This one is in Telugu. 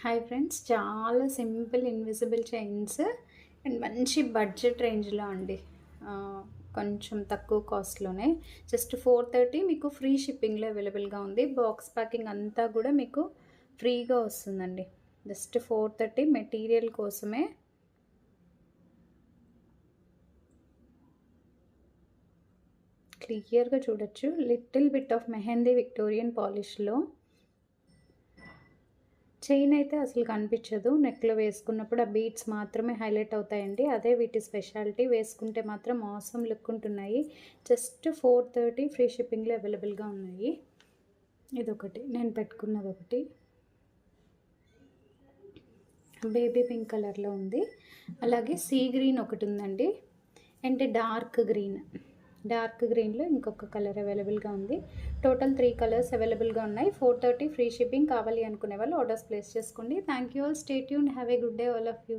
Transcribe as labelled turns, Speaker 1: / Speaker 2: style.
Speaker 1: హాయ్ ఫ్రెండ్స్, చాలా సింపుల్ ఇన్విజిబుల్ చైన్స్ అండ్ మంచి బడ్జెట్ రేంజ్లో అండి. కొంచెం తక్కువ కాస్ట్లోనే జస్ట్ 430 మీకు ఫ్రీ షిప్పింగ్లో అవైలబుల్గా ఉంది. బాక్స్ ప్యాకింగ్ అంతా కూడా మీకు ఫ్రీగా వస్తుందండి. జస్ట్ 430 మెటీరియల్ కోసమే. క్లియర్గా చూడొచ్చు, little bit of mehndi Victorian పాలిష్లో. చైన్ అయితే అసలు కనిపించదు, నెక్లో వేసుకున్నప్పుడు ఆ బీడ్స్ మాత్రమే హైలైట్ అవుతాయండి. అదే వీటి స్పెషాలిటీ. వేసుకుంటే మాత్రం ఆసమ్ లుక్ ఉంటున్నాయి. జస్ట్ 430 ఫ్రీ షిప్పింగ్లో అవైలబుల్గా ఉన్నాయి. ఇదొకటి, నేను పెట్టుకున్నది ఒకటి బేబీ పింక్ కలర్లో ఉంది. అలాగే సీ గ్రీన్ ఒకటి ఉందండి, అండ్ డార్క్ గ్రీన్లో ఇంకొక కలర్ అవైలబుల్గా ఉంది. టోటల్ 3 కలర్స్ అవైలబుల్గా ఉన్నాయి. 430 ఫ్రీ షిప్పింగ్. కావాలి అనుకునే వాళ్ళు ఆర్డర్స్ ప్లేస్ చేసుకోండి. Thank you all. Stay tuned. Have a good day all of you.